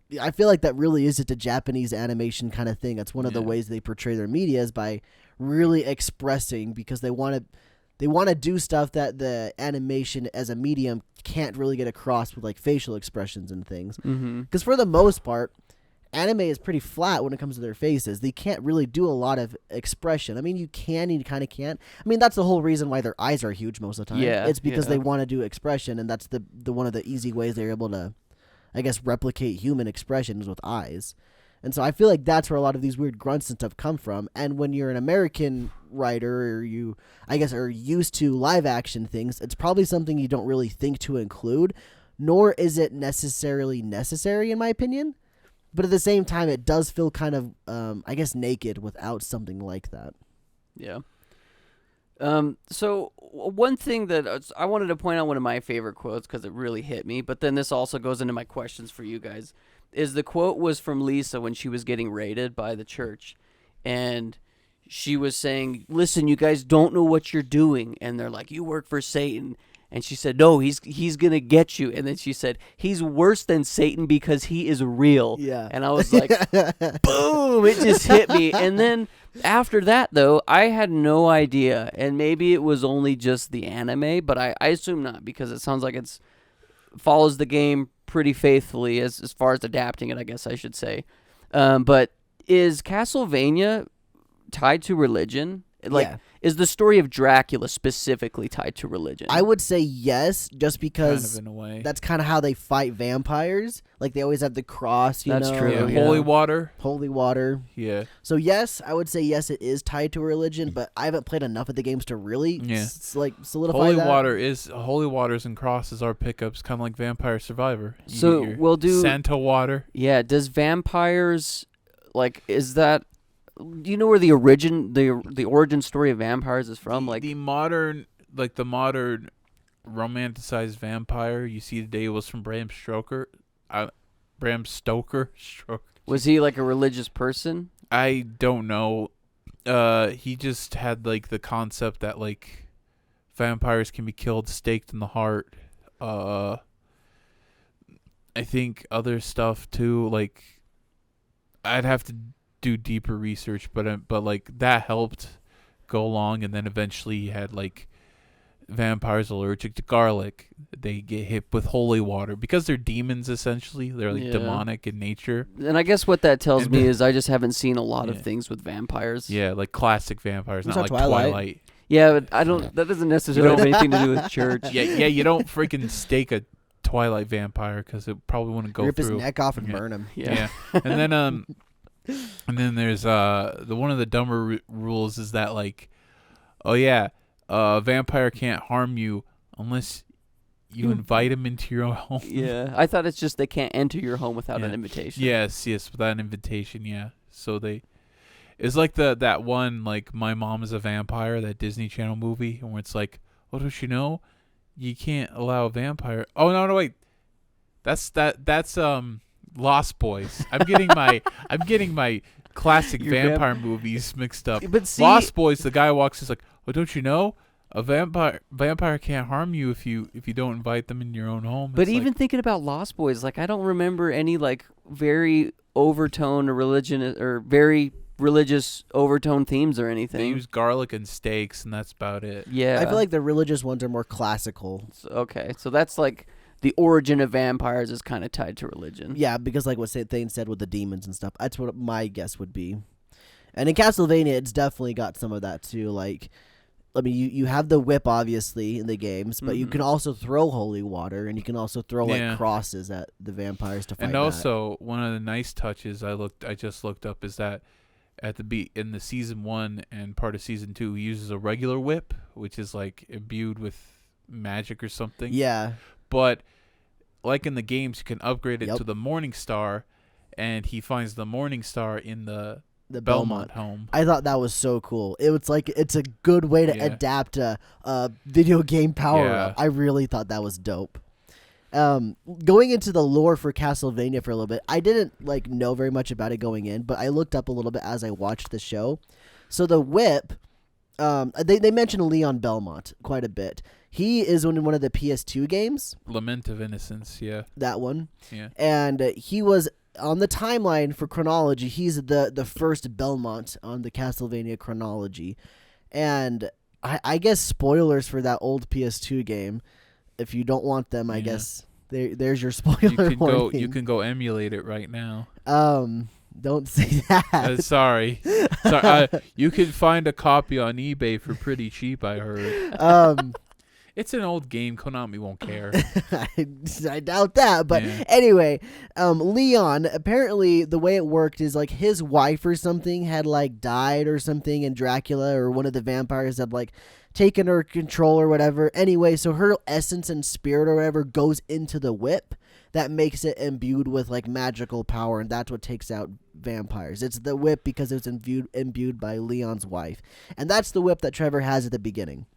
that really is just a Japanese animation kind of thing. That's one of the ways they portray their media, is by really expressing, because they want to do stuff that the animation as a medium can't really get across with like facial expressions and things. Because for the most part, anime is pretty flat when it comes to their faces. They can't really do a lot of expression. I mean, you can, you kind of can't. I mean, that's the whole reason why their eyes are huge most of the time. Yeah, it's because they want to do expression, and that's the one of the easy ways they're able to, I guess, replicate human expressions with eyes. And so I feel like that's where a lot of these weird grunts and stuff come from. And when you're an American writer, or you, I guess, are used to live action things, it's probably something you don't really think to include, nor is it necessarily necessary, in my opinion. But at the same time, it does feel kind of, I guess, naked without something like that. Yeah. So one thing that I wanted to point out, one of my favorite quotes, because it really hit me, but then this also goes into my questions for you guys, is the quote was from Lisa when she was getting raided by the church. And she was saying, listen, you guys don't know what you're doing. And they're like, you work for Satan. And she said, no, he's going to get you. And then she said, he's worse than Satan because he is real. Yeah. And I was like, boom, it just hit me. And then after that, though, I had no idea. And maybe it was only just the anime, but I assume not, because it sounds like it's follows the game pretty faithfully as far as adapting it, I guess I should say. But is Castlevania tied to religion? Like, is the story of Dracula specifically tied to religion? I would say yes, just because kind of in a way. That's kind of how they fight vampires. Like, they always have the cross, That's know. true. Yeah, holy water. Holy water. Yeah. So yes, I would say yes, it is tied to religion, but I haven't played enough of the games to really solidify that. Holy waters and crosses are pickups, kind of like Vampire Survivor. So we'll do Santa water. Yeah. Does vampires, like, is that? Do you know where the origin story of vampires is from? The modern romanticized vampire you see today was from Bram Stoker. Was he like a religious person? I don't know. He just had like the concept that like vampires can be killed, staked in the heart. I think other stuff too. Like, I'd have to do deeper research, but like that helped go along, and then eventually you had like vampires allergic to garlic. They get hit with holy water because they're demons. Essentially, they're like demonic in nature. And I guess what that tells me is I just haven't seen a lot of things with vampires. Yeah, like classic vampires, not like Twilight. Yeah, but I don't. That doesn't necessarily have anything to do with church. Yeah. You don't freaking stake a Twilight vampire because it probably wouldn't go Rip through. His neck off and burn him. Yeah. And then there's the one of the dumber rules is that like, a vampire can't harm you unless you invite him into your home. Yeah, I thought it's just they can't enter your home without an invitation. Yes, without an invitation. Yeah, so it's like that one like My Mom is a Vampire, that Disney Channel movie, where it's like, oh, don't you know, you can't allow a vampire. Oh no, wait, that's Lost Boys. I'm getting my classic Your vampire movies mixed up. But see, Lost Boys, the guy walks is like, "Oh, don't you know? A vampire can't harm you if you don't invite them in your own home." But It's even thinking about Lost Boys, like I don't remember any like very overtone or religion or very religious overtone themes or anything. they use garlic and steaks, and that's about it. Yeah. I feel like the religious ones are more classical. Okay, so that's like the origin of vampires is kind of tied to religion. Yeah, because like what Thane said with the demons and stuff, that's what my guess would be. And in Castlevania, it's definitely got some of that too. Like, I mean, you have the whip obviously in the games, but you can also throw holy water, and you can also throw like crosses at the vampires to fight. And also, one of the nice touches I just looked up is that at in the season 1 and part of season 2, he uses a regular whip, which is like imbued with magic or something. Yeah. But like in the games, you can upgrade it to the Morning Star, and he finds the Morning Star in the Belmont home. I thought that was so cool. It was like it's a good way to adapt a video game power up. I really thought that was dope. Going into the lore for Castlevania for a little bit, I didn't like know very much about it going in, but I looked up a little bit as I watched the show. So the whip, they mentioned Leon Belmont quite a bit. He is in one of the PS2 games. Lament of Innocence, yeah. That one. Yeah. And he was on the timeline for chronology. He's the first Belmont on the Castlevania chronology. And I guess spoilers for that old PS2 game. If you don't want them, I guess there's your spoiler warning. You can go emulate it right now. Don't say that. Sorry. You can find a copy on eBay for pretty cheap, I heard. It's an old game. Konami won't care. I doubt that. But anyway, Leon, apparently the way it worked is like his wife or something had like died or something, and Dracula or one of the vampires had like taken her control or whatever. Anyway, so her essence and spirit or whatever goes into the whip. That makes it imbued with like magical power, and that's what takes out vampires. It's the whip because it's imbued by Leon's wife. And that's the whip that Trevor has at the beginning.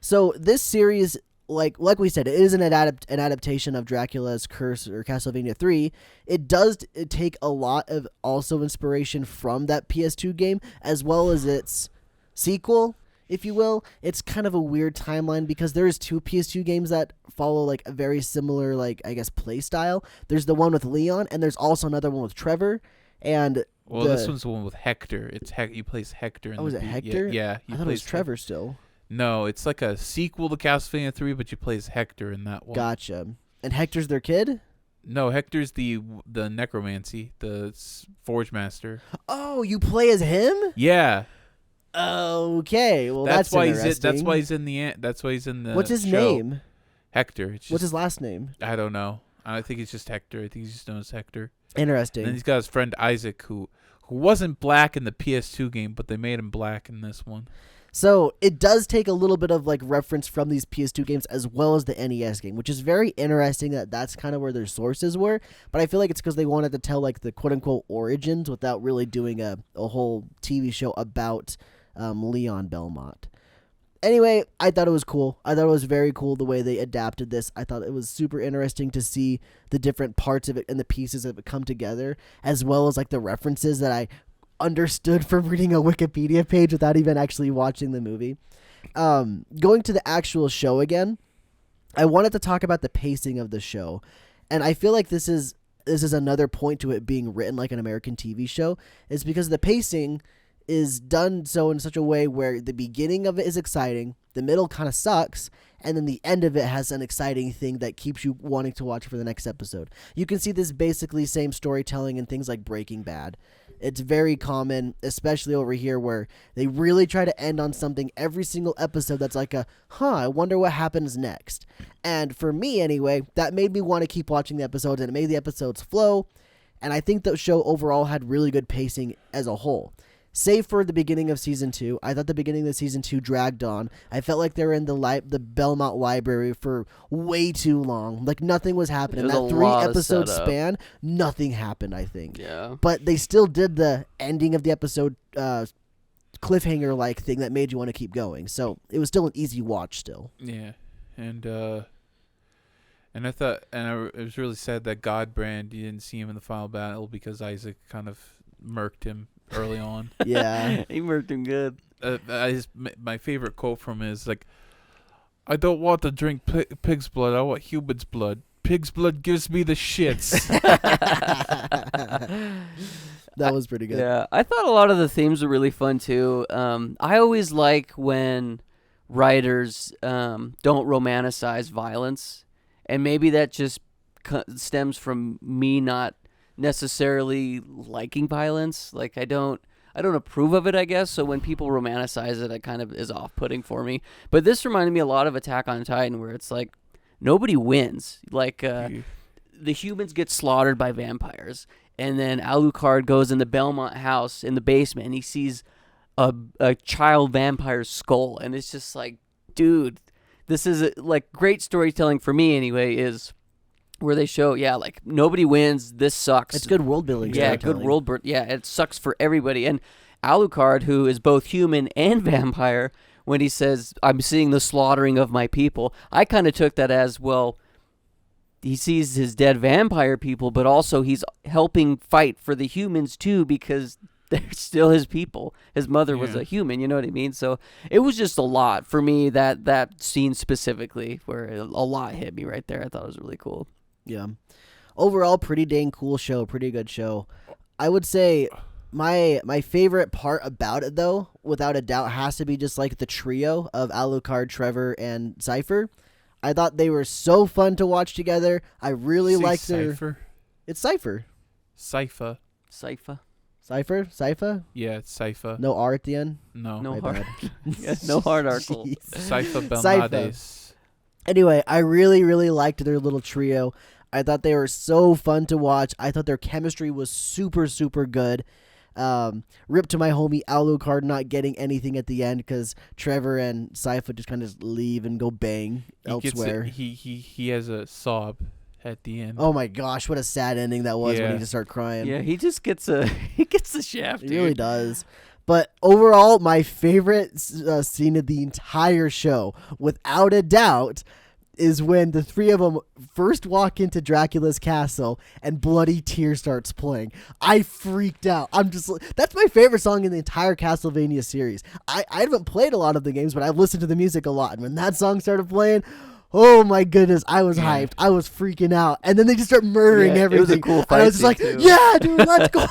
So this series, like we said, it is an adaptation of Dracula's Curse or Castlevania 3. It does take a lot of also inspiration from that PS2 game, as well as its sequel, if you will. It's kind of a weird timeline because there's 2 PS2 games that follow like a very similar, like, I guess, play style. There's the one with Leon, and there's also another one with Trevor. And this one's the one with Hector. He plays Hector. Oh, is it Hector? Yeah. I thought it was Trevor still. No, it's like a sequel to Castlevania 3, but you play as Hector in that one. Gotcha. And Hector's their kid? No, Hector's the necromancy, the Forge Master. Oh, you play as him? Yeah. Okay, well that's why interesting. that's why he's in the. What's his show. name? Hector. What's his last name? I don't know. I think it's just Hector. I think he's just known as Hector. Interesting. And then he's got his friend Isaac, who wasn't black in the PS2 game, but they made him black in this one. So it does take a little bit of like reference from these PS2 games as well as the NES game, which is very interesting that that's kind of where their sources were. But I feel like it's because they wanted to tell like the quote unquote origins without really doing a whole TV show about Leon Belmont. Anyway, I thought it was cool. I thought it was very cool the way they adapted this. I thought it was super interesting to see the different parts of it and the pieces of it come together, as well as like the references that I understood from reading a Wikipedia page without even actually watching the movie. Going to the actual show again, I wanted to talk about the pacing of the show, and I feel like this is another point to it being written like an American TV show, is because the pacing is done so in such a way where the beginning of it is exciting, the middle kind of sucks, and then the end of it has an exciting thing that keeps you wanting to watch for the next episode. You can see this basically same storytelling in things like Breaking Bad. It's very common, especially over here, where they really try to end on something every single episode that's like I wonder what happens next. And for me, anyway, that made me want to keep watching the episodes, and it made the episodes flow. And I think the show overall had really good pacing as a whole. Save for the beginning of Season 2. I thought the beginning of Season 2 dragged on. I felt like they were in the Belmont Library for way too long. Like, nothing was happening. That 3-episode span, nothing happened, I think. Yeah. But they still did the ending of the episode cliffhanger-like thing that made you want to keep going. So, it was still an easy watch still. Yeah. And I thought, it was really sad that Godbrand, you didn't see him in the final battle because Isaac kind of murked him early on. Yeah. He murked him good. My favorite quote from him is like, "I don't want to drink pig's blood. I want human's blood. Pig's blood gives me the shits." That was pretty good. Yeah, I thought a lot of the themes were really fun too. I always like when writers don't romanticize violence, and maybe that just stems from me not necessarily liking violence. Like I don't approve of it, I guess. So when people romanticize it, it kind of is off-putting for me. But this reminded me a lot of Attack on Titan, where it's like nobody wins. Like the humans get slaughtered by vampires. And then Alucard goes in the Belmont house in the basement, and he sees a child vampire's skull. And it's just like, dude, this is like great storytelling for me anyway, is where they show, like nobody wins. This sucks. It's good world building. Yeah, good world. It sucks for everybody. And Alucard, who is both human and vampire, when he says, "I'm seeing the slaughtering of my people," I kind of took that as, well, he sees his dead vampire people, but also he's helping fight for the humans too, because they're still his people. His mother was a human, you know what I mean? So it was just a lot for me, that scene specifically, where a lot hit me right there. I thought it was really cool. Yeah. Overall, pretty dang cool show. Pretty good show. I would say my favorite part about it, though, without a doubt, has to be just like the trio of Alucard, Trevor, and Cypher. I thought they were so fun to watch together. I really liked their... Cypher? It's Cypher. Cypher. Cypher. Cypher? Cypher? Yeah, it's Cypher. No R at the end? No. No My hard. bad. No hard article. Cypher Cypher. Belnades. Anyway, I really, really liked their little trio. I thought they were so fun to watch. I thought their chemistry was super, super good. Rip to my homie Alucard not getting anything at the end because Trevor and Sypha just kind of leave and go bang elsewhere. He has a sob at the end. Oh my gosh, what a sad ending that was when he just started crying. Yeah, he just gets the shaft. He really does. But overall, my favorite scene of the entire show, without a doubt, is when the three of them first walk into Dracula's castle and Bloody Tear starts playing. I freaked out. That's my favorite song in the entire Castlevania series. I haven't played a lot of the games, but I've listened to the music a lot. And when that song started playing, oh my goodness, I was hyped. I was freaking out. And then they just start murdering everything. It was a cool fight. And I was just like, too. yeah, dude, let's go.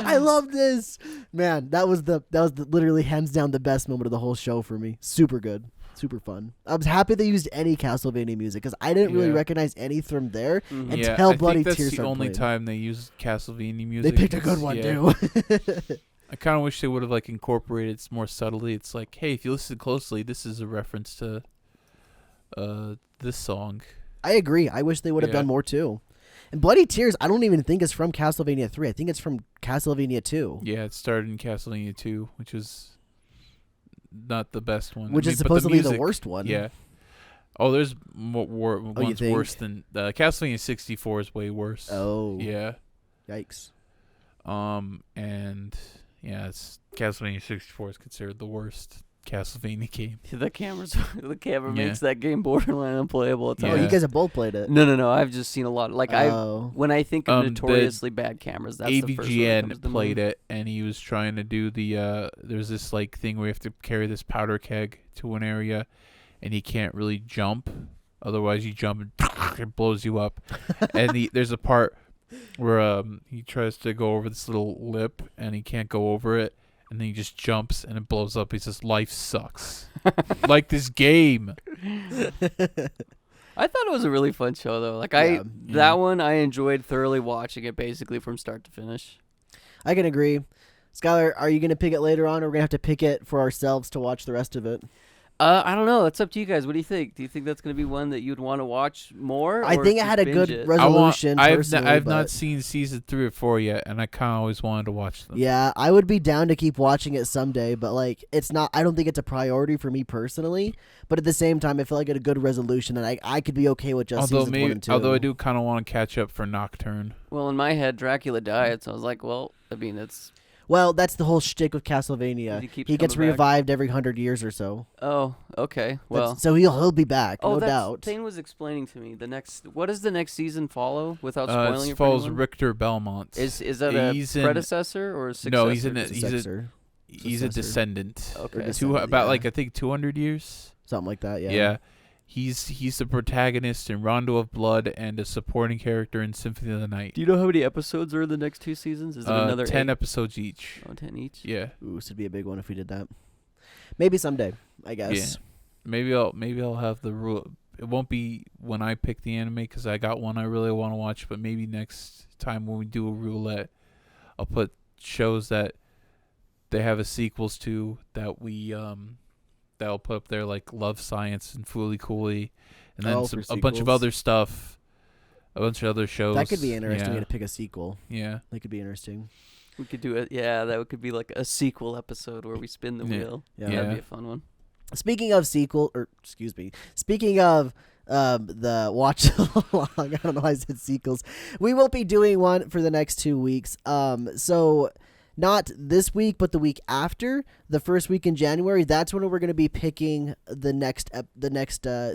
I love this. Man, that was literally hands down the best moment of the whole show for me. Super good. Super fun. I was happy they used any Castlevania music because I didn't really recognize any from there until Bloody Tears started that's the only playing. time they used Castlevania music. They picked a good one too. I kind of wish they would have like incorporated it more subtly. It's like, hey, if you listen closely, this is a reference to this song. I agree. I wish they would have done more too. And Bloody Tears, I don't even think is from Castlevania 3. I think it's from Castlevania 2. Yeah, it started in Castlevania 2, which is not the best one. Which is supposedly the worst one. Yeah. Oh, there's ones think? worse than Castlevania 64 is way worse. Oh. Yeah. Yikes. And yeah, Castlevania 64 is considered the worst Castlevania game. The camera makes that game borderline unplayable. Oh, you guys have both played it. No. I've just seen a lot. Like when I think of notoriously bad cameras, that's the first one that comes to played mind. it, and he was trying to do the. There's this like thing where you have to carry this powder keg to an area, and he can't really jump. Otherwise, you jump and it blows you up. And there's a part where he tries to go over this little lip, and he can't go over it. And then he just jumps and it blows up. He says, "Life sucks." Like this game. I thought it was a really fun show though. Like that one I enjoyed thoroughly watching it basically from start to finish. I can agree. Skylar, are you going to pick it later on, or we're going to have to pick it for ourselves to watch the rest of it? I don't know. It's up to you guys. What do you think? Do you think that's going to be one that you'd want to watch more? I think it had a good resolution. I've not seen season 3 or 4 yet, and I kind of always wanted to watch them. Yeah, I would be down to keep watching it someday, but like it's not. I don't think it's a priority for me personally. But at the same time, I feel like it's a good resolution, and I could be okay with just seasons 1 and 2. Although I do kind of want to catch up for Nocturne. Well, in my head, Dracula died, so I was like, well, I mean, it's. Well, that's the whole shtick with Castlevania. He keeps He gets coming back? revived every 100 years or so. Oh, okay. Well, So he'll be back, no that's, doubt. Thane was explaining to me what does the next season follow without It spoiling it for follows anyone? Richter Belmont. Is that a He's in- predecessor or a successor? No, he's in to it. this? He's a Successor. he's a Successor. descendant. Okay. Descendant, About yeah. like I think 200 years. Something like that, yeah. Yeah. He's the protagonist in Rondo of Blood and a supporting character in Symphony of the Night. Do you know how many episodes are in the next 2 seasons? Is it another 10 8? episodes each. Oh, 10 each? Yeah. Ooh, this would be a big one if we did that. Maybe someday, I guess. Maybe I'll have the rule. It won't be when I pick the anime because I got one I really want to watch. But maybe next time when we do a roulette, I'll put shows that they have a sequels to that we that I'll put up there like Love Science and Fooly Cooly, and then a bunch of sequels. other stuff, a bunch of other shows. That could be interesting Yeah. to pick a sequel. Yeah. That could be interesting. We could do it. Yeah, that could be like a sequel episode where we spin the Yeah. wheel. Yeah. That'd be a fun one. Speaking of speaking of the watch along, I don't know why I said sequels. We won't be doing one for the next 2 weeks. So not this week, but the week after, the first week in January. That's when we're going to be picking the next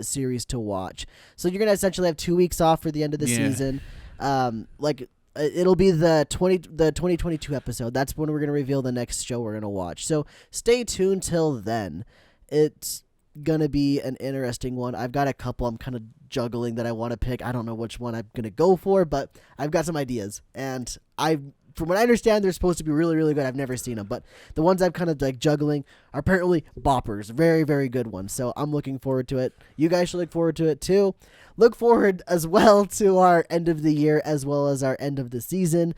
series to watch. So you're going to essentially have 2 weeks off for the end of the season. It'll be the 2022 episode. That's when we're going to reveal the next show we're going to watch. So stay tuned till then. It's going to be an interesting one. I've got a couple I'm kind of juggling that I want to pick. I don't know which one I'm going to go for, but I've got some ideas. And from what I understand, they're supposed to be really, really good. I've never seen them, but the ones I'm kind of like juggling are apparently boppers. Very, very good ones. So I'm looking forward to it. You guys should look forward to it too. Look forward as well to our end of the year as well as our end of the season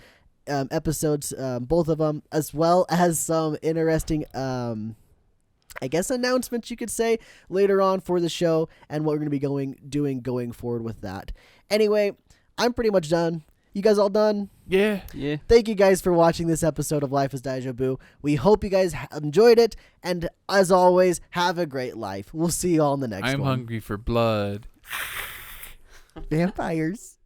episodes, both of them, as well as some interesting, I guess, announcements you could say later on for the show and what we're going to be doing going forward with that. Anyway, I'm pretty much done. You guys all done? Yeah. Yeah. Thank you guys for watching this episode of Life is Daijoubu. We hope you guys enjoyed it, and as always, have a great life. We'll see you all in the next one. I'm hungry for blood. Vampires.